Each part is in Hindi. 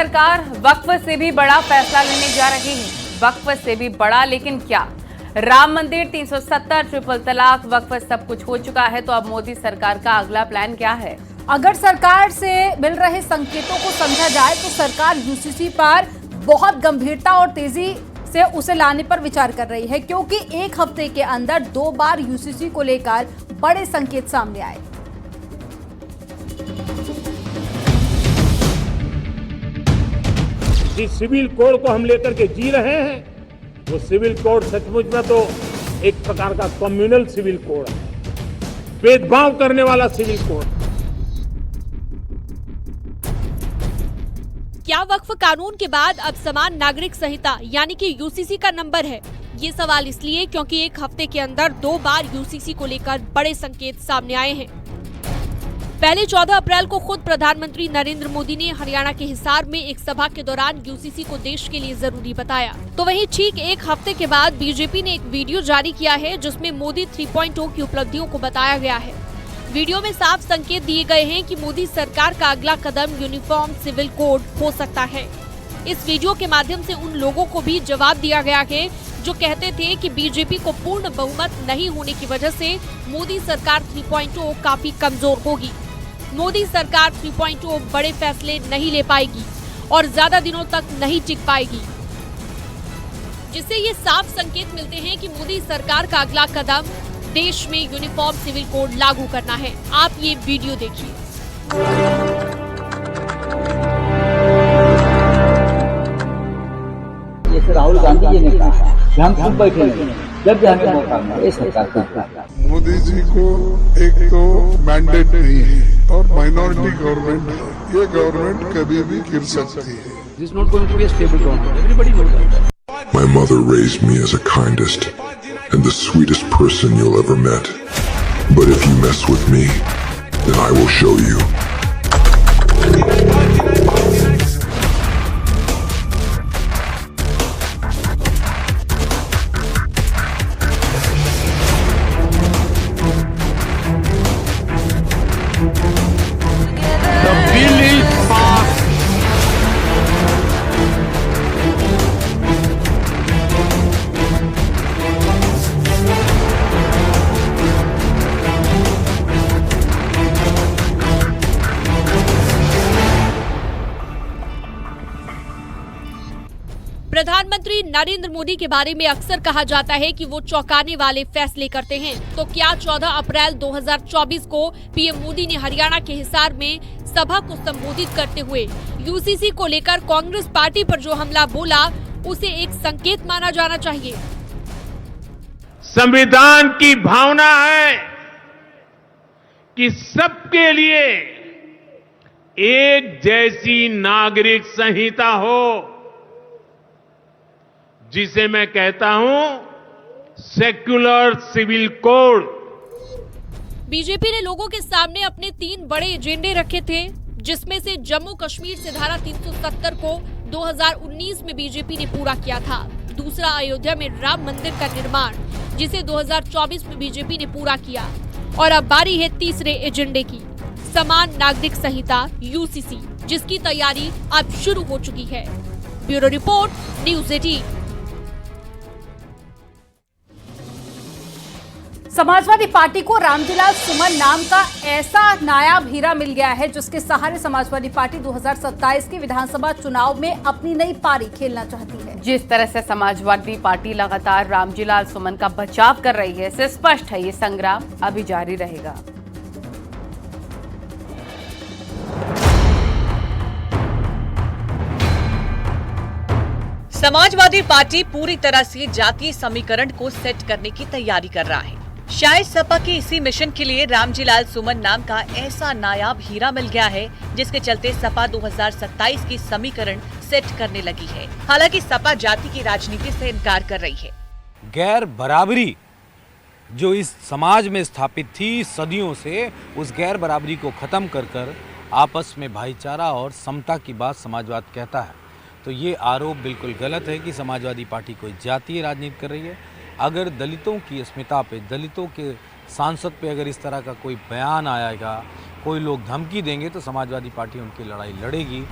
सरकार वक्फ से भी बड़ा फैसला लेने जा रही है। वक्फ से भी बड़ा, लेकिन क्या? राम मंदिर, 370, ट्रिपल तलाक, वक्फ सब कुछ हो चुका है, तो अब मोदी सरकार का अगला प्लान क्या है? अगर सरकार से मिल रहे संकेतों को समझा जाए तो सरकार यूसीसी पर बहुत गंभीरता और तेजी से उसे लाने पर विचार कर रही है, क्योंकि एक हफ्ते के अंदर 2 बार यूसीसी को लेकर बड़े संकेत सामने आए। जिस सिविल कोड को हम लेकर के जी रहे हैं, वो सिविल कोड सचमुच में तो एक प्रकार का कम्युनल सिविल कोड है, भेदभाव करने वाला सिविल कोड। क्या वक्फ कानून के बाद अब समान नागरिक संहिता यानी कि यूसीसी का नंबर है? ये सवाल इसलिए क्योंकि एक हफ्ते के अंदर 2 बार यूसीसी को लेकर बड़े संकेत सामने आए हैं। पहले 14 अप्रैल को खुद प्रधानमंत्री नरेंद्र मोदी ने हरियाणा के हिसार में एक सभा के दौरान यूसीसी को देश के लिए जरूरी बताया। तो वहीं ठीक एक हफ्ते के बाद बीजेपी ने एक वीडियो जारी किया है, जिसमें मोदी 3.0 की उपलब्धियों को बताया गया है। वीडियो में साफ संकेत दिए गए हैं कि मोदी सरकार का अगला कदम यूनिफॉर्म सिविल कोड हो सकता है। इस वीडियो के माध्यम से उन लोगों को भी जवाब दिया गया है जो कहते थे कि बीजेपी को पूर्ण बहुमत नहीं होने की वजह से मोदी सरकार 3.0 काफी कमजोर होगी। मोदी सरकार 3.0 बड़े फैसले नहीं ले पाएगी और ज्यादा दिनों तक नहीं टिक पाएगी, जिससे ये साफ संकेत मिलते हैं कि मोदी सरकार का अगला कदम देश में यूनिफॉर्म सिविल कोड लागू करना है। आप ये वीडियो देखिए। जैसे राहुल गांधी जी ने कहा कि हम खुद बैठेंगे जब भी हमें मौका मिले सरकार का। मोदी जी को एक तो मैंडेट नहीं है और माइनॉरिटी गवर्नमेंट है, ये गवर्नमेंट कभी भी गिर सकती है। This is not going to be a stable government. Everybody knows that. My mother raised me as the kindest and the sweetest person you'll ever met. But if you mess with me, then I will show you. प्रधानमंत्री नरेंद्र मोदी के बारे में अक्सर कहा जाता है कि वो चौंकाने वाले फैसले करते हैं। तो क्या 14 अप्रैल 2024 को पीएम मोदी ने हरियाणा के हिसार में सभा को संबोधित करते हुए यूसीसी को लेकर कांग्रेस पार्टी पर जो हमला बोला, उसे एक संकेत माना जाना चाहिए? संविधान की भावना है कि सबके लिए एक जैसी नागरिक संहिता हो, जिसे मैं कहता हूं सेक्युलर सिविल कोड। बीजेपी ने लोगों के सामने अपने 3 बड़े एजेंडे रखे थे, जिसमें से जम्मू कश्मीर से धारा 370 को 2019 में बीजेपी ने पूरा किया था। दूसरा, अयोध्या में राम मंदिर का निर्माण, जिसे 2024 में बीजेपी ने पूरा किया। और अब बारी है तीसरे एजेंडे की, समान नागरिक संहिता यूसीसी, जिसकी तैयारी अब शुरू हो चुकी है। Bureau report, news 18। Samajwadi party को रामजीलाल सुमन नाम का ऐसा नायाब हीरा मिल गया है, जिसके सहारे समाजवादी पार्टी 2027 के विधानसभा चुनाव में अपनी नई पारी खेलना चाहती है। जिस तरह से समाजवादी पार्टी लगातार रामजीलाल सुमन का बचाव कर रही है, इससे स्पष्ट है ये संग्राम अभी जारी रहेगा। समाजवादी पार्टी पूरी तरह से जातीय समीकरण को सेट करने की तैयारी कर रहा है। शायद सपा के इसी मिशन के लिए रामजीलाल सुमन नाम का ऐसा नायाब हीरा मिल गया है, जिसके चलते सपा 2027 की समीकरण सेट करने लगी है। हालांकि सपा जाति की राजनीति से इनकार कर रही है। गैर बराबरी जो इस समाज में स्थापित थी सदियों से, उस गैर बराबरी को खत्म कर कर आपस में भाईचारा और समता की बात समाजवाद कहता है। तो ये आरोप बिल्कुल गलत है कि समाजवादी पार्टी कोई जातीय राजनीति कर रही है। अगर दलितों की अस्मिता पे, दलितों के सांसद पे अगर इस तरह का कोई बयान आएगा, कोई लोग धमकी देंगे तो समाजवादी पार्टी उनकी लड़ाई लड़ेगी।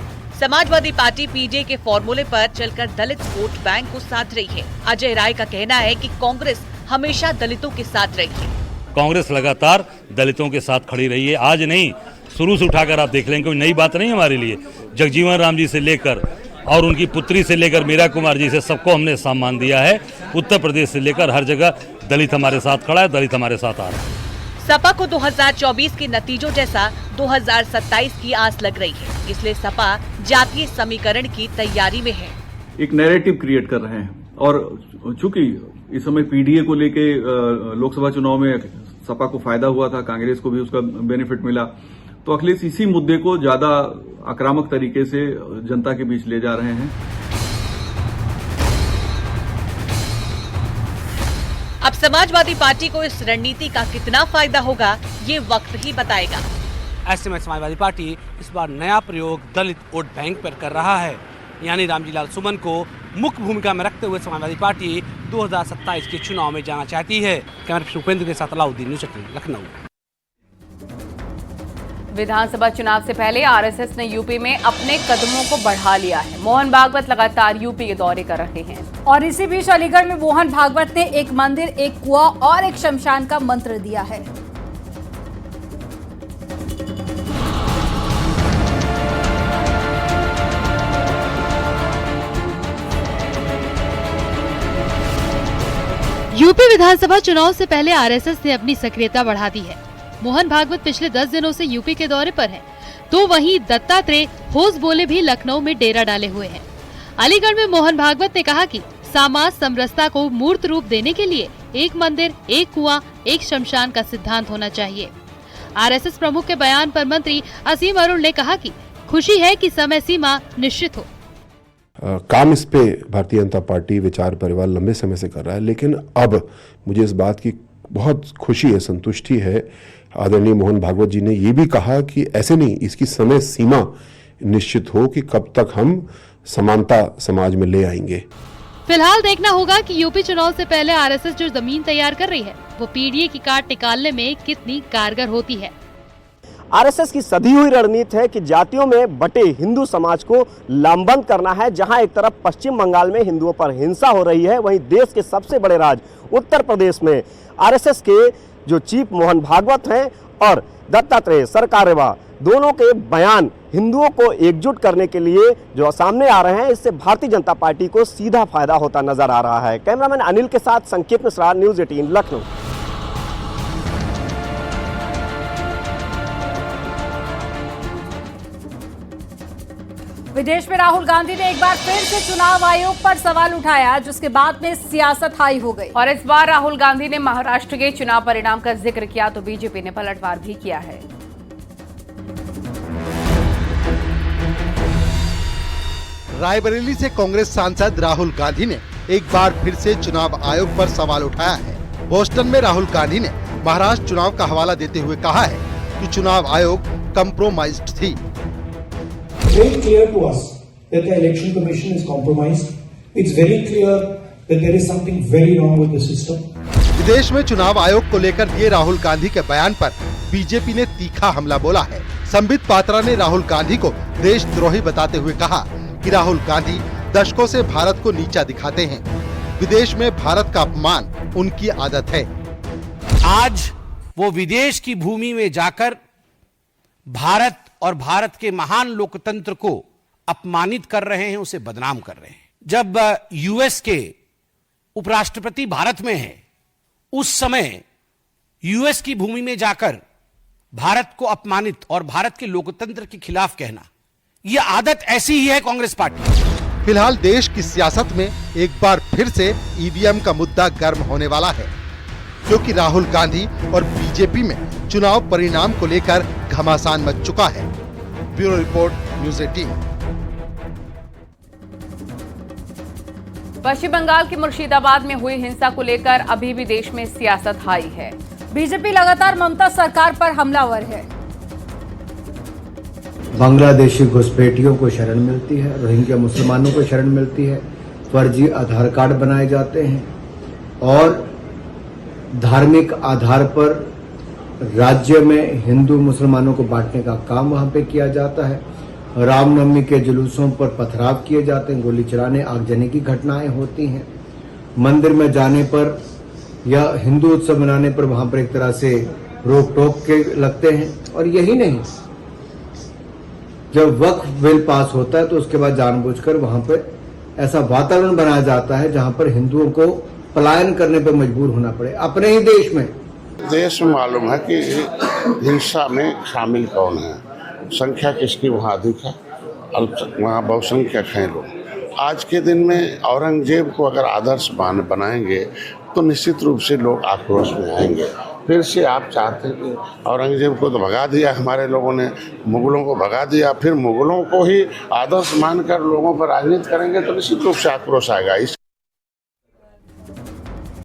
समाजवादी पार्टी पीडीए के फॉर्मूले पर चलकर दलित वोट बैंक को साध रही है। अजय राय का कहना है कि कांग्रेस हमेशा दलितों के साथ रही है। कांग्रेस लगातार दलितों के साथ खड़ी रही है, आज नहीं, शुरू से उठाकर आप देख लेंगे, कोई नई बात नहीं हमारे लिए। जगजीवन राम जी से लेकर और उनकी पुत्री से लेकर मीरा कुमार जी से सबको हमने सम्मान दिया है। उत्तर प्रदेश से लेकर हर जगह दलित हमारे साथ खड़ा है, दलित हमारे साथ आ रहा है। सपा को 2024 के नतीजों जैसा 2027 की आस लग रही है, इसलिए सपा जातीय समीकरण की तैयारी में है। एक नैरेटिव क्रिएट कर रहे हैं और चूंकि इस समय पीडीए को लेके लोकसभा चुनाव में सपा को फायदा हुआ था, कांग्रेस को भी उसका बेनिफिट मिला, तो अखिलेश इसी मुद्दे को ज्यादा आक्रामक तरीके से जनता के बीच ले जा रहे हैं। अब समाजवादी पार्टी को इस रणनीति का कितना फायदा होगा, ये वक्त ही बताएगा। ऐसे में समाजवादी पार्टी इस बार नया प्रयोग दलित वोट बैंक पर कर रहा है, यानी रामजीलाल सुमन को मुख्य भूमिका में रखते हुए समाजवादी पार्टी 2027 के चुनाव में जाना चाहती है। कैमरा पर्सन उपेंद्र के साथ अलाउद्दीन, न्यूज़ 18 लखनऊ। विधानसभा चुनाव से पहले आरएसएस ने यूपी में अपने कदमों को बढ़ा लिया है। मोहन भागवत लगातार यूपी के दौरे कर रहे हैं और इसी बीच अलीगढ़ में मोहन भागवत ने एक मंदिर, एक कुआं और एक शमशान का मंत्र दिया है। यूपी विधानसभा चुनाव से पहले आरएसएस ने अपनी सक्रियता बढ़ा दी है। मोहन भागवत पिछले 10 दिनों से यूपी के दौरे पर हैं, तो वहीं दत्तात्रेय होश बोले भी लखनऊ में डेरा डाले हुए हैं। अलीगढ़ में मोहन भागवत ने कहा कि समाज समरसता को मूर्त रूप देने के लिए एक मंदिर, एक कुआं, एक शमशान का सिद्धांत होना चाहिए। आरएसएस प्रमुख के बयान पर मंत्री असीम अरुण ने कहा कि खुशी है कि समय सीमा निश्चित हो। काम इस पे भारतीय जनता पार्टी विचार परिवार लंबे समय से कर रहा है, लेकिन अब मुझे इस बात की बहुत खुशी है, संतुष्टि है। आदरणीय मोहन भागवत जी ने ये भी कहा कि ऐसे नहीं, इसकी समय सीमा निश्चित हो कि कब तक हम समानता समाज में ले आएंगे। फिलहाल देखना होगा कि यूपी चुनाव से पहले आरएसएस जो जमीन तैयार कर रही है वो पीडीए की काट निकालने में कितनी कारगर होती है। आरएसएस की सधी हुई रणनीति है कि जातियों में बटे हिंदू समाज को लामबंद करना है। जहां एक तरफ पश्चिम बंगाल में हिंदुओं पर हिंसा हो रही है, वहीं देश के सबसे बड़े राज्य उत्तर प्रदेश में आरएसएस के जो चीफ मोहन भागवत हैं और दत्तात्रेय सरकारेवा दोनों के बयान हिंदुओं को एकजुट करने के लिए जो सामने आ रहे हैं, इससे भारतीय जनता पार्टी को सीधा फायदा होता नजर आ रहा है। कैमरामैन अनिल के साथ संकेत मिश्रा, न्यूज़ 18 लखनऊ। विदेश में राहुल गांधी ने एक बार फिर से चुनाव आयोग पर सवाल उठाया, जिसके बाद में सियासत हाई हो गई। और इस बार राहुल गांधी ने महाराष्ट्र के चुनाव परिणाम का जिक्र किया तो बीजेपी ने पलटवार भी किया है। रायबरेली से कांग्रेस सांसद राहुल गांधी ने एक बार फिर से चुनाव आयोग पर सवाल उठाया है। बोस्टन में राहुल गांधी ने महाराष्ट्र चुनाव का हवाला देते हुए कहा है कि चुनाव आयोग कंप्रोमाइज्ड थी। Very clear to us that the election commission is compromised. It's very clear that there is something very wrong with the system. विदेश में चुनाव आयोग को लेकर दिए राहुल गांधी के बयान पर बीजेपी ने तीखा हमला बोला है। संबित पात्रा ने राहुल गांधी को देशद्रोही बताते हुए कहा कि राहुल गांधी दशकों से भारत को नीचा दिखाते हैं। विदेश में भारत का अपमान उनकी आदत है। आज वो विदेश की भूमि में जाकर भारत और भारत के महान लोकतंत्र को अपमानित कर रहे हैं, उसे बदनाम कर रहे हैं। जब यूएस के उपराष्ट्रपति भारत में है, उस समय यूएस की भूमि में जाकर भारत को अपमानित और भारत के लोकतंत्र के खिलाफ कहना, यह आदत ऐसी ही है कांग्रेस पार्टी। फिलहाल देश की सियासत में एक बार फिर से ईवीएम का मुद्दा गर्म होने वाला है, क्योंकि राहुल गांधी और बीजेपी में चुनाव परिणाम को लेकर घमासान मच चुका है। Bureau report, news 18। पश्चिम बंगाल के मुर्शिदाबाद में हुई हिंसा को लेकर अभी भी देश में सियासत हाई है। बीजेपी लगातार ममता सरकार पर हमलावर है। बांग्लादेशी घुसपैठियों को शरण मिलती है, रोहिंग्या मुसलमानों को शरण मिलती है, फर्जी आधार कार्ड बनाए जाते हैं और धार्मिक आधार पर राज्य में हिंदू मुसलमानों को बांटने का काम वहाँ पे किया जाता है। रामनवमी के जुलूसों पर पथराव किए जाते हैं, गोली चलाने, आगजनी की घटनाएं होती हैं। मंदिर में जाने पर या हिंदू उत्सव मनाने पर वहाँ पर एक तरह से रोक टोक के लगते हैं। और यही नहीं, जब वक्फ बिल पास होता है तो उसके बाद जानबूझकर वहाँ पर ऐसा वातावरण बनाया जाता है जहाँ पर हिंदुओं को पलायन करने पर मजबूर होना पड़े अपने ही देश में। देश में मालूम है कि हिंसा में शामिल कौन है, संख्या किसकी वहाँ अधिक है और वहाँ बहुसंख्यक हैं लोग। आज के दिन में औरंगजेब को अगर आदर्श बनाएंगे तो निश्चित रूप से लोग आक्रोश में आएंगे। फिर से आप चाहते हैं कि औरंगजेब को तो भगा दिया हमारे लोगों ने, मुगलों को भगा दिया, फिर मुगलों को ही आदर्श मानकर लोगों पर राजनीति करेंगे तो निश्चित रूप से आक्रोश आएगा।